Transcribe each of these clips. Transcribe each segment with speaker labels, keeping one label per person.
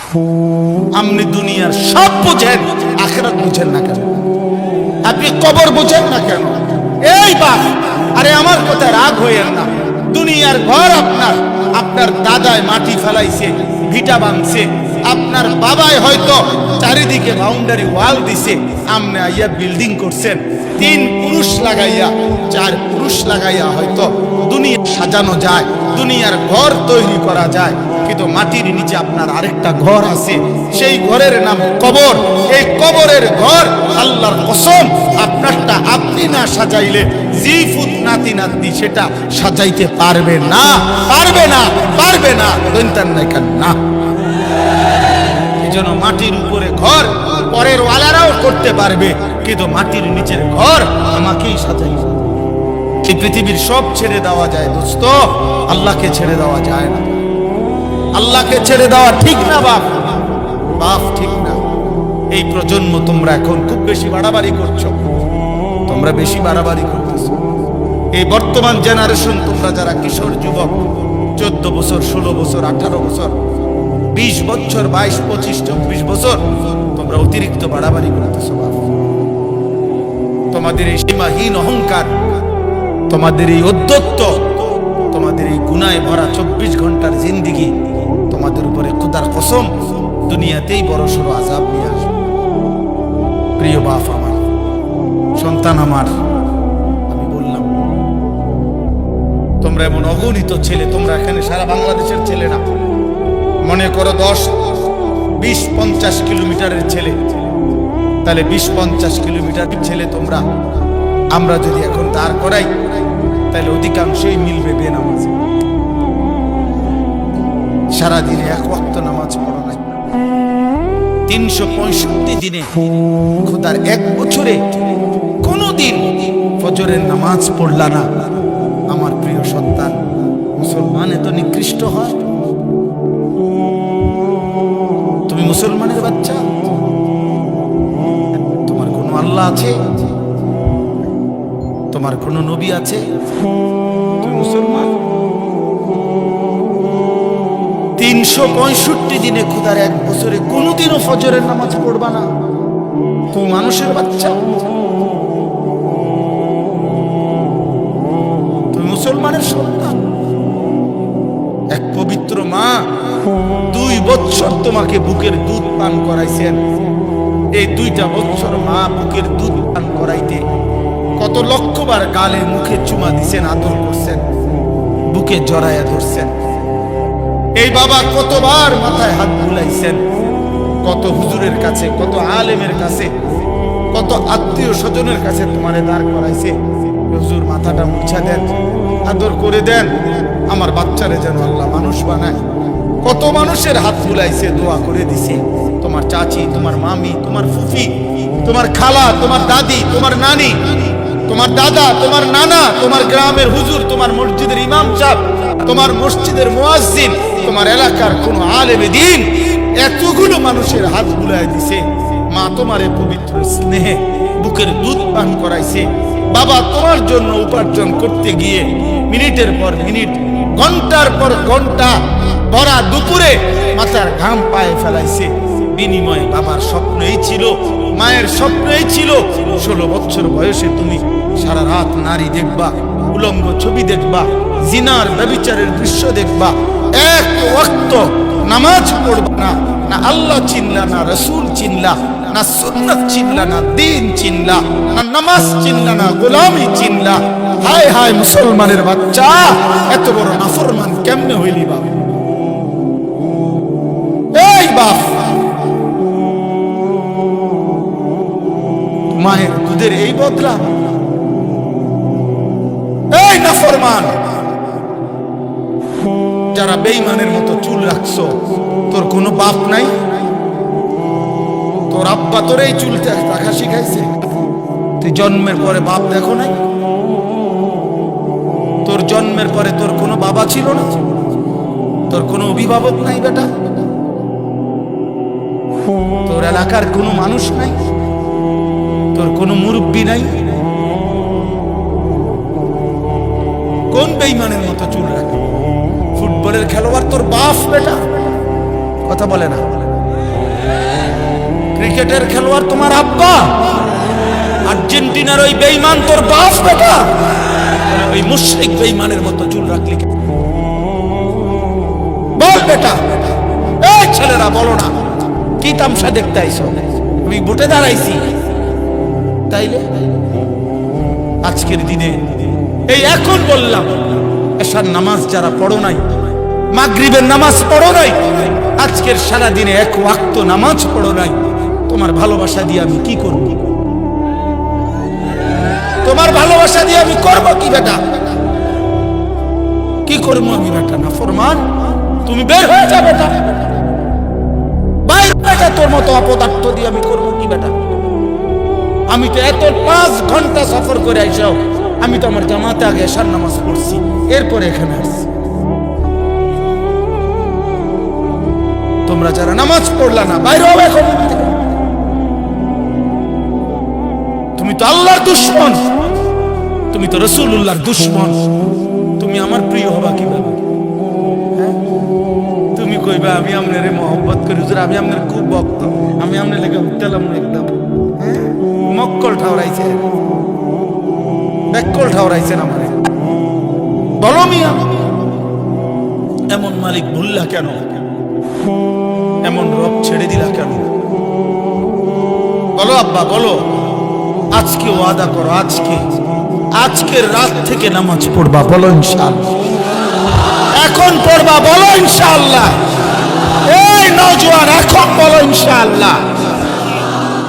Speaker 1: আপনি দুনিয়ার সব বুঝেন, আখিরাত বুঝেন না কেন? আপনি কবর বুঝেন না কেন? এই বাপ, আরে আমার কথা রাগ হইয়েন না। দুনিয়ার ঘর আপনার, আপনার দাদায় মাটি ফেলাইছে, ভিটা বাঁধছে, আপনার বাবাই হয়তো চারিদিকে বাউন্ডারি ওয়াল দিছে, আপনি আইয়া বিল্ডিং করছেন। 3 পুরুষ লাগাইয়া, 4 পুরুষ লাগাইয়া হয়তো দুনিয়া সাজানো যায়, দুনিয়ার ঘর তৈরি করা যায়, কিন্তু মাটির নিচে আপনার আরেকটা ঘর আছে, সেই ঘরের নাম কবর। এই কবরের ঘর আল্লাহর কসম আপনারটা আপনি না সাজাইলে জিফুত নাতি নাতনি সেটা সাজাইতে পারবে না, পারবে না, পারবে না, দন্তান নাই কেন না। এই জন্য মাটির উপরে ঘর পরের ওয়ালারাও করতে পারবে, কিন্তু মাটির নিচের ঘর আমাকেই সাজাইবে। এই পৃথিবীর সব ছেড়ে দেওয়া যায় দোস্ত, আল্লাহকে ছেড়ে দেওয়া যায় না। আল্লাহকে ছেড়ে দেওয়া ঠিক না বাপ, বাপ ঠিক না। এই প্রজন্ম তোমরা এখন খুব বেশি বাড়াবাড়ি করছো, তোমরা বেশি বাড়াবাড়ি করতেছো। এই বর্তমান জেনারেশন, তোমরা যারা কিশোর যুবক, 14 বছর, 16 বছর, 18 বছর, 20 বছর, 22, 25, 24 বছর, তোমরা অতিরিক্ত বাড়াবাড়ি করতেছো বাপ। তোমাদের এই সীমাহীন অহংকার, তোমাদের এই অধ্যত্ত, তোমাদের এই গুনায় ভরা 24 ঘন্টার জিন্দিগি তোমাদের উপরে খোদার কসম দুনিয়াতেই বড় সড়ো আযাব নিয়ে আসবে। প্রিয় বাপ আমার, সন্তান আমার, আমি বললাম তোমরা এমন অগণিত ছেলে, তোমরা এখানে সারা বাংলাদেশের ছেলে না, মনে করো 10, 20, 50 কিলোমিটারের ছেলে, তাহলে 20-50 কিলোমিটার ছেলে তোমরা। আমরা যদি এখন দাঁড় করাই তাহলে অধিকাংশই মিলবে বেনামাজি। সারাদিনে 1 ওয়াক্ত নামাজ পড়ো নাই, 365 দিনে, খোদার 1 বছরে কোনদিন ফজরের নামাজ পড়লা না। আমার প্রিয় সন্তান, মুসলমান এত নিকৃষ্ট হয়? তুমি মুসলমানের বাচ্চা, তোমার কোনো আল্লাহ আছে? তোমার কোনো নবী আছে? তুমি মুসলমান। 365 দিনে, খোদার 1 বছরে কোনোদিনও ফজরের নামাজ পড়বা না? তুমি মানুষের বাচ্চা, তুমি মুসলমানের সন্তান। এক পবিত্র মা 2 বছর তোমাকে বুকের দুধ পান করাইছেন। এই 2টা বছর মা বুকের দুধ পান করাইতে কত লক্ষবার গালে মুখে চুমা দিছেন, আদর করছেন, বুকে জড়াইয়া ধরছেন। এই বাবা কতবার মাথায় হাত বুলাইছেন, কত হুজুরের কাছে, কত আলেমের কাছে, কত আত্মীয় স্বজনের কাছে তোমারে দাঁড় করাইছে, হুজুর মাথাটা মুছা দেন, আদর করে দেন, আমার বাচ্চারে যেন আল্লাহ মানুষ বানায়। কত মানুষের হাত বুলাইছে, দোয়া করে দিছে। তোমার চাচি, তোমার মামি, তোমার ফুফি, তোমার খালা, তোমার দাদি, তোমার নানি, তোমার দাদা, তোমার নানা, তোমার গ্রামের হুজুর, তোমার মসজিদের ইমাম সাহেব, তোমার মসজিদের মুয়াজ্জিন, তোমার এলাকার কোন আলেমে দ্বীন, এতগুলো মানুষের হাত বুলাই দিছে। মা তোমারে পবিত্র স্নেহে বুকের দুধ পান করাইছে। বাবা তোমার জন্য উপার্জন করতে গিয়ে মিনিটের পর মিনিট, ঘন্টার পর ঘন্টা, ভরা দুপুরে মাথার ঘাম পায়ে ফেলাইছে। বিনিময়ে বাবার স্বপ্ন এই ছিল, মায়ের স্বপ্ন এই ছিল, 16 বছর বয়সে তুমি সারা রাত নারী দেখবা, উলঙ্গ ছবি দেখবা, জিনার ব্যভিচারের দৃশ্য দেখবা, 1 ওয়াক্ত নামাজ পড়বা না। না আল্লাহ চিনলা, না রাসূল চিনলা, না সুন্নাত চিনলা, না দ্বীন চিনলা, না নামাজ চিনলা, না গোলামি চিনলা। হায় হায় মুসলমানের বাচ্চা, এত বড় নাফরমান কেমনে হইলি বাপ? এই বাপ, মায়ের দুধের এই বদলা? এই নাফরমান, যারা বেঈমানের মতো চুল রাখছো, তোর কোনো বাপ নাই? তোর আব্বা তোর এই চুল রাখা শিখাইছে? তুই জন্মের পরে বাপ দেখো নাই? তোর জন্মের পরে তোর কোনো বাবা ছিল না? তোর কোনো অভিভাবক নাই বেটা? তোর এলাকার কোনো মানুষ নাই? তোর কোনো মুরব্বী নাই? কোন বেঈমানের মতো চুল রাখে? ফুটবলের খেলোয়াড় তোর বাপ বেটা? কথা বলে না। ক্রিকেটের খেলোয়াড় তোমার আব্বা, আর্জেন্টিনার ওই বেঈমান তোর বাপ বেটা, ওই মুশরিক বেঈমানের মতো চুল রাখলি বল বেটা। এই ছেলেরা বলো না, কি তামসা দেখতে আইছো? আমি ভোটে দাঁড়াইছি তাইলে আজকের দিনে এই এখন বললাম, এশার নামাজ যারা পড়ো নাই, মাগরিবের নামাজ পড়ো নাই, আজকের সারা দিনে এক ওয়াক্ত নামাজ পড়ো নাই, তোমার ভালোবাসা দিয়ে আমি কি করব? তোমার ভালোবাসা দিয়ে আমি করব কি বেটা? কি করবো আমি বেটা? না ফরমান, তুমি বের হয়ে যা বেটা, বাইরে বেটা, তোর মতো অপদার্থ দিয়ে আমি করব কি বেটা? আমি তো এত 5 ঘন্টা সফর করে আইসাও, আমি তো আমার জামাতে আগে এশার নামাজ পড়ছি, এরপরে এখানে আসছি। তোমরা যারা নামাজ পড়লা না, বাইরে হবে এখন। তুমি তো আল্লাহর দুশমন, তুমি তো রাসূলুল্লাহর দুশমন, তুমি আমার প্রিয় হবা কিভাবে? তুমি কইবা আমি আপনারে মহব্বত করি হুজুর, আমি আপনার খুব ভক্ত, আমি আপনার লেগে উঠলাম না একদম। মক্কল ঠাউরাইছে, বেকল ঠাউরাইছেন আমারে। বলো মিয়া, এমন মালিক ভুললা কেন? এমন রব ছেড়ে দিলা কেন? বলো আব্বা বলো, আজকে ওয়াদা করো, আজকের রাত থেকে নামাজ পড়বা, বলো ইনশাআল্লাহ। এখন পড়বা, বলো ইনশাআল্লাহ। এই নওজোয়ান, এখন বলো ইনশাআল্লাহ।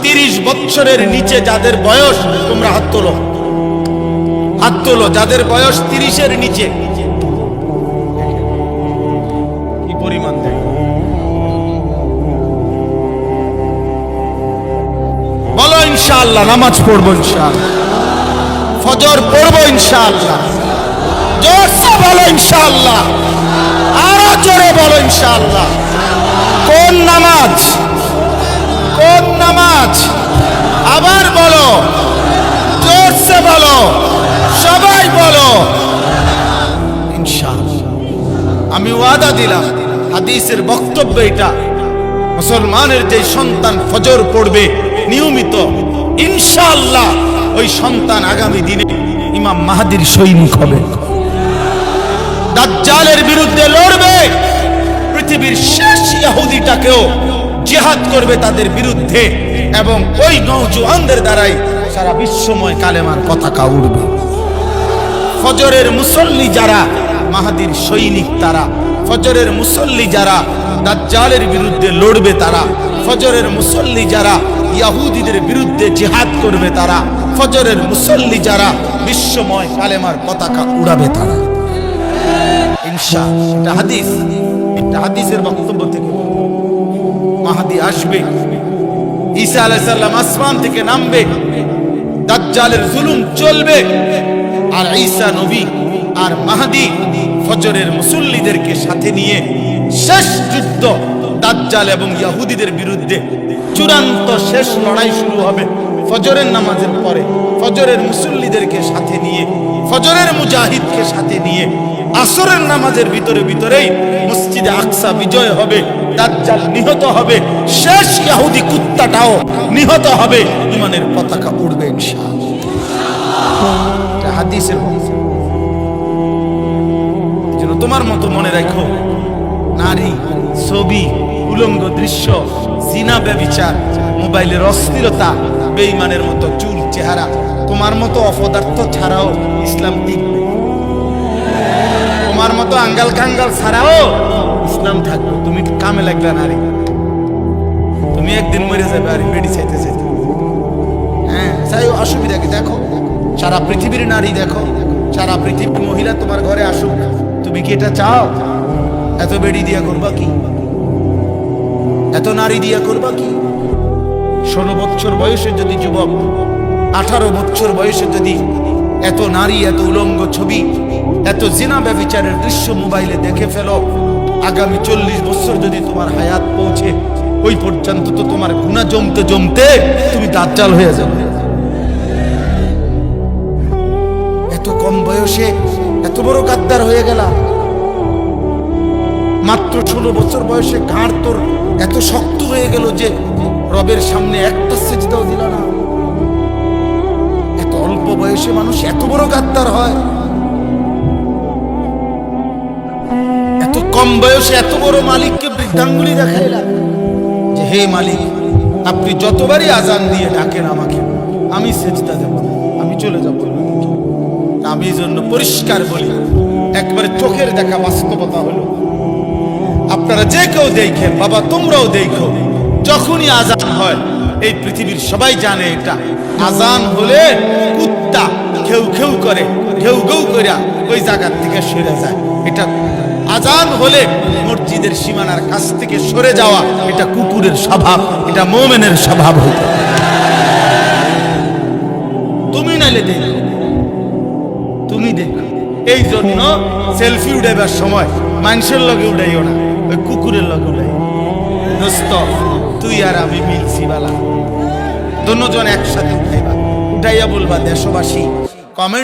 Speaker 1: 30 বছরের নিচে যাদের বয়স, তোমরা হাত তোলো, হাত তোলো যাদের বয়স 30-এর নিচে। কি পরিমাণ দেখ, বলো ইনশাআল্লাহ নামাজ পড়বো, ইনশাআল্লাহ ফজর পড়বো, ইনশাআল্লাহ। জোরসে বলো ইনশাআল্লাহ, আরো জোরে বলো ইনশাআল্লাহ। কোন নামাজ? কোন নামাজ? আবার বলো, জোরসে বলো, সবাই বলো ইনশাআল্লাহ। আমি ওয়াদা দিলাম, হাদিসের বক্তব্য এটা, মুসলমানের যে সন্তান ফজর পড়বে নিয়মিত, ইনশাআল্লাহ ওই সন্তান আগামী দিনে ইমাম মাহদির সৈনিক হবে, দাজ্জালের বিরুদ্ধে লড়বে, পৃথিবীর শেষ ইহুদিটাকেও জিহাদ করবে তাদের বিরুদ্ধে, এবং ওই নওজোয়ানদের দ্বারাই সারা বিশ্বময় কালেমার পতাকা উড়বে। ফজরের মুসল্লি যারা মাহদির সৈনিক, তারা ফজরের মুসল্লি যারা দাজ্জালের বিরুদ্ধে লড়বে, তারা ফজরের মুসল্লি যারা ইহুদিদের বিরুদ্ধে জিহাদ করবে, তারা ফজরের মুসল্লি যারা বিশ্বময় কালেমার পতাকা উড়াবে, তারা ইনশাআল্লাহ। এটা হাদিস, এটা হাদিসের বক্তব্য থেকে। মাহদি আসবে, ঈসা আলাইহিস সালাম আসমান থেকে নামবে, দাজ্জালের জুলুম চলবে, আর ঈসা নবী আর মাহদি ফজরের মুসল্লিদেরকে সাথে নিয়ে শেষ যুদ্ধ দাজ্জাল এবং ইহুদিদের বিরুদ্ধে চূড়ান্ত শেষ লড়াই শুরু হবে ফজরের নামাজের পরে। ফজরের মুসল্লিদেরকে সাথে নিয়ে, ফজরের মুজাহিদকে সাথে নিয়ে আসরের নামাজের ভিতরেই মসজিদে আকসা বিজয় হবে, দাজ্জাল নিহত হবে, শেষ ইহুদি কুত্তাটাও নিহত হবে, ঈমানের পতাকা উড়বে ইনশাআল্লাহ। এটা হাদিসের যেন তোমার মতো মনে রাখো, নারী, ছবি, উলঙ্গ দৃশ্য, জিনা, ব্যভিচার, মোবাইলের অস্থিরতা, বেঈমানের মতো চুল চেহারা, তোমার মতো অপদার্থ ছাড়াও ইসলাম টিকবে, তোমার মতো আঙ্গাল কাঙ্গাল ছাড়াও ইসলাম থাকবে। তুমি কামে লাগবে নারী, তুমি একদিন মরে যাবে আর বেডি চাইতে চাইতে। হ্যাঁ, চাই অসুবিধা কি? দেখো সারা পৃথিবীর নারী, দেখো সারা পৃথিবীর মহিলা তোমার ঘরে আসুক, তুমি কি এটা চাও? এত বেডি দিয়া করবা কি? এত নারী দিয়া করবা কি? 16 বছর বয়সে যদি যুবক, 18 বছর বয়সে যদি এত নারী, এত উলঙ্গ ছবি, এত জিনা ব্যভিচারের দৃশ্য মোবাইলে দেখে ফেলো, আগামী 40 বছর যদি তোমার হায়াত পৌঁছে, ওই পর্যন্ত তো তোমার গুনাহ জমতে জমতে তুমি দাজ্জাল হয়ে যাবে। এত কম বয়সে এত বড় গাদ্দার হয়ে গেলা, মাত্র 16 বছর বয়সে ঘাড় তোর এত শক্ত হয়ে গেল যে রবের সামনে একটা সিজদাও দিল না। এত অল্প বয়সে মানুষ এত বড় গাদ্দার হয়? এত কম বয়সে এত বড় মালিককে বৃদ্ধাঙ্গুলি দেখাইলা যে হে মালিক, আপনি যতবারই আজান দিয়ে ডাকেন আমাকে, আমি সিজদা দেব, আমি চলে যাব। আমি এই জন্য পরিষ্কার বলি, একবারে চোখের দেখা বাস্তবতা হলো, আপনারা যে কেউ দেখেন, বাবা তোমরাও দেখো, যখনই আজান হয় এই পৃথিবীর সবাই জানে এটা আজান হলে কুত্তা ঘেউ ঘেউ করে, ঘেউ ঘেউ করে ওই জায়গার থেকে সরে যায়। এটা আজান হলে মসজিদের সীমানার কাছ থেকে সরে যাওয়া, এটা কুকুরের স্বভাব, এটা মুমিনের স্বভাব হইতে। তুমি নাইলে দেখো, তুমি দেখো। এই জন্য সেলফি উঠাইবার সময় মানুষের লগে উঠাইও না, ওই কুকুরের লগে উঠাই। দোস্ত তুই আর আমি মিলছি বালা, দুজন একসাথে উঠাইবা, উঠাইয়া বলবা দেশবাসী কমেন্ট